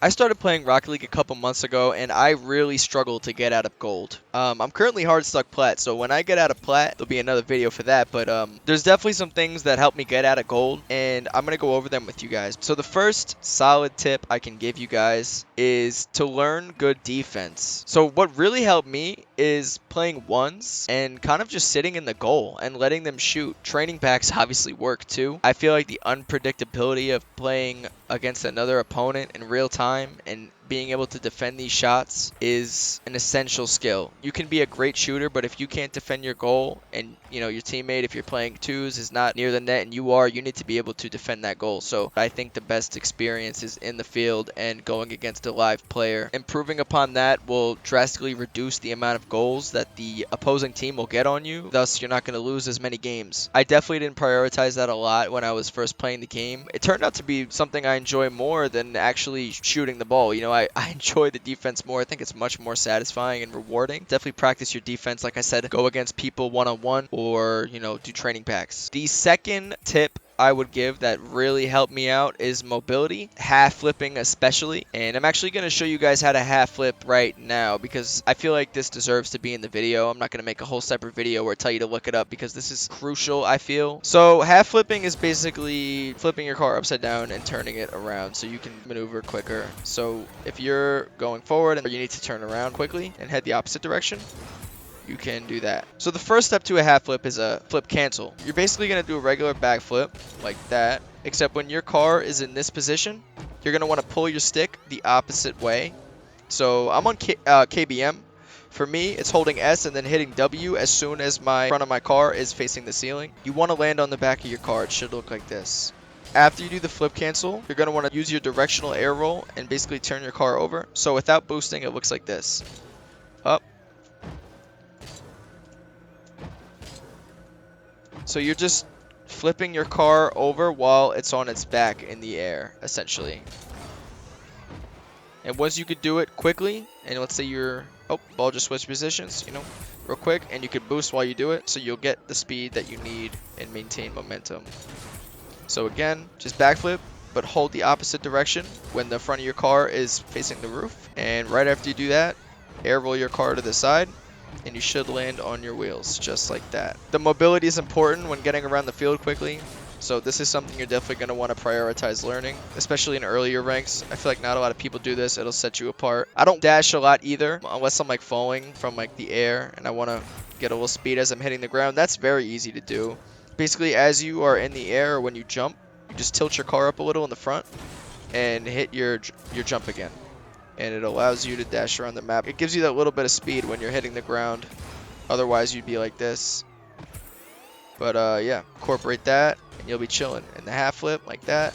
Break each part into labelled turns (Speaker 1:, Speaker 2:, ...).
Speaker 1: I started playing Rocket League a couple months ago, and I really struggled to get out of gold. I'm currently hard stuck plat, so when I get out of plat, there'll be another video for that. But there's definitely some things that help me get out of gold, and I'm gonna go over them with you guys. So the first solid tip I can give you guys is to learn good defense. So what really helped me is playing ones and kind of just sitting in the goal and letting them shoot. Training packs obviously work too. I feel like the unpredictability of playing against another opponent in real time and being able to defend these shots is an essential skill. You can be a great shooter, but if you can't defend your goal and your teammate, if you're playing twos, is not near the net and you need to be able to defend that goal. So I think the best experience is in the field and going against a live player. Improving upon that will drastically reduce the amount of goals that the opposing team will get on you. Thus, you're not going to lose as many games. I definitely didn't prioritize that a lot when I was first playing the game. It turned out to be something I enjoy more than actually shooting the ball. I enjoy the defense more. I think it's much more satisfying and rewarding. Definitely practice your defense. Like I said, go against people one-on-one or, do training packs. The second tip I would give that really helped me out is mobility, half flipping especially. And I'm actually going to show you guys how to half flip right now because I feel like this deserves to be in the video. I'm not going to make a whole separate video where I tell you to look it up because this is crucial, I feel. So half flipping is basically flipping your car upside down and turning it around so you can maneuver quicker. So if you're going forward and you need to turn around quickly and head the opposite direction, you can do that. So the first step to a half flip is a flip cancel. You're basically going to do a regular back flip like that, except when your car is in this position, you're going to want to pull your stick the opposite way. So I'm on KBM. For me, it's holding S and then hitting W as soon as my front of my car is facing the ceiling. You want to land on the back of your car. It should look like this. After you do the flip cancel, you're going to want to use your directional air roll and basically turn your car over. So without boosting, it looks like this. Up. So you're just flipping your car over while it's on its back in the air, essentially. And once you could do it quickly, and let's say ball just switched positions, real quick, and you could boost while you do it, so you'll get the speed that you need and maintain momentum. So again, just backflip, but hold the opposite direction when the front of your car is facing the roof. And right after you do that, air roll your car to the side, and you should land on your wheels just like that. The mobility is important when getting around the field quickly, so this is something you're definitely going to want to prioritize learning, especially in earlier ranks. I feel like not a lot of people do this. It'll set you apart. I don't dash a lot either, unless I'm falling from the air and I want to get a little speed as I'm hitting the ground. That's very easy to do. Basically, as you are in the air, when you jump, you just tilt your car up a little in the front and hit your jump again. And it allows you to dash around the map. It gives you that little bit of speed when you're hitting the ground. Otherwise, you'd be like this. But yeah, incorporate that, and you'll be chilling. And the half flip, like that,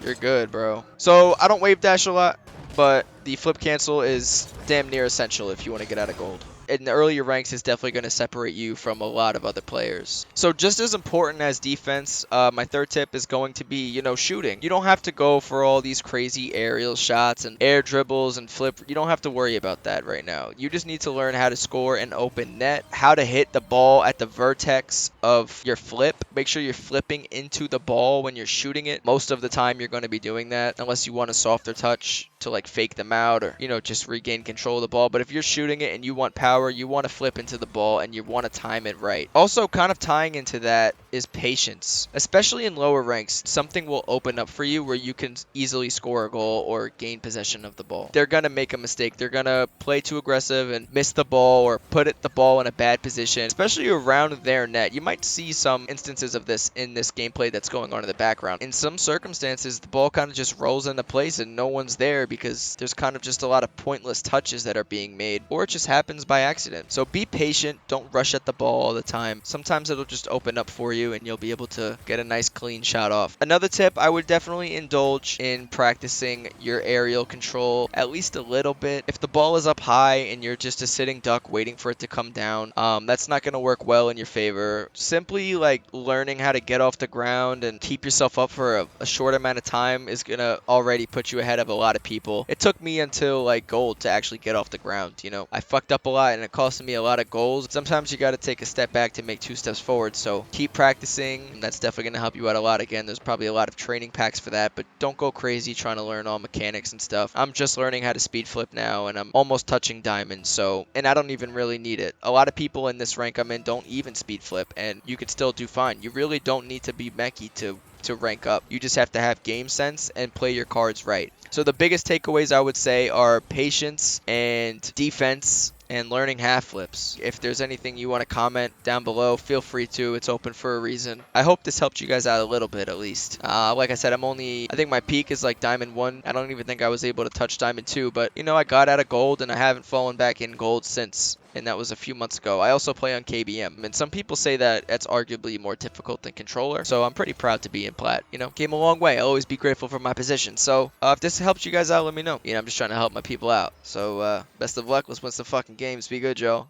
Speaker 1: you're good, bro. So I don't wave dash a lot, but the flip cancel is damn near essential if you want to get out of gold. In the earlier ranks is definitely going to separate you from a lot of other players. So just as important as defense, my third tip is going to be, shooting. You don't have to go for all these crazy aerial shots and air dribbles and flip. You don't have to worry about that right now. You just need to learn how to score an open net, how to hit the ball at the vertex of your flip. Make sure you're flipping into the ball when you're shooting it. Most of the time you're going to be doing that unless you want a softer touch to fake them out or, just regain control of the ball. But if you're shooting it and you want power, you want to flip into the ball and you want to time it right. Also, kind of tying into that is patience. Especially in lower ranks, something will open up for you where you can easily score a goal or gain possession of the ball. They're going to make a mistake. They're going to play too aggressive and miss the ball or put the ball in a bad position, especially around their net. You might see some instances of this in this gameplay that's going on in the background. In some circumstances, the ball kind of just rolls into place and no one's there because there's kind of just a lot of pointless touches that are being made, or it just happens by accident. So be patient. Don't rush at the ball all the time. Sometimes it'll just open up for you and you'll be able to get a nice clean shot off. Another tip, I would definitely indulge in practicing your aerial control at least a little bit. If the ball is up high and you're just a sitting duck waiting for it to come down, that's not going to work well in your favor. Simply learning how to get off the ground and keep yourself up for a short amount of time is going to already put you ahead of a lot of people. It took me until gold to actually get off the ground. I fucked up a lot and it costed me a lot of goals. Sometimes you got to take a step back to make 2 steps forward. So keep practicing practicing. That's definitely going to help you out a lot. Again, there's probably a lot of training packs for that, but don't go crazy trying to learn all mechanics and stuff. I'm just learning how to speed flip now, and I'm almost touching diamond, so, and I don't even really need it. A lot of people in this rank I'm in don't even speed flip, and you could still do fine. You really don't need to be mechy to rank up. You just have to have game sense and play your cards right. So the biggest takeaways I would say are patience and defense and learning half flips. If there's anything you want to comment down below, feel free to. It's open for a reason. I hope this helped you guys out a little bit at least. Like I said, I think my peak is like Diamond 1. I don't even think I was able to touch Diamond 2, but you know, I got out of gold and I haven't fallen back in gold since. And that was a few months ago. I also play on KBM, and some people say that that's arguably more difficult than controller, so I'm pretty proud to be in plat. You know, came a long way. I'll always be grateful for my position. So if this helps you guys out, let me know. You know, I'm just trying to help my people out. So best of luck. Let's win some fucking games. Be good, y'all.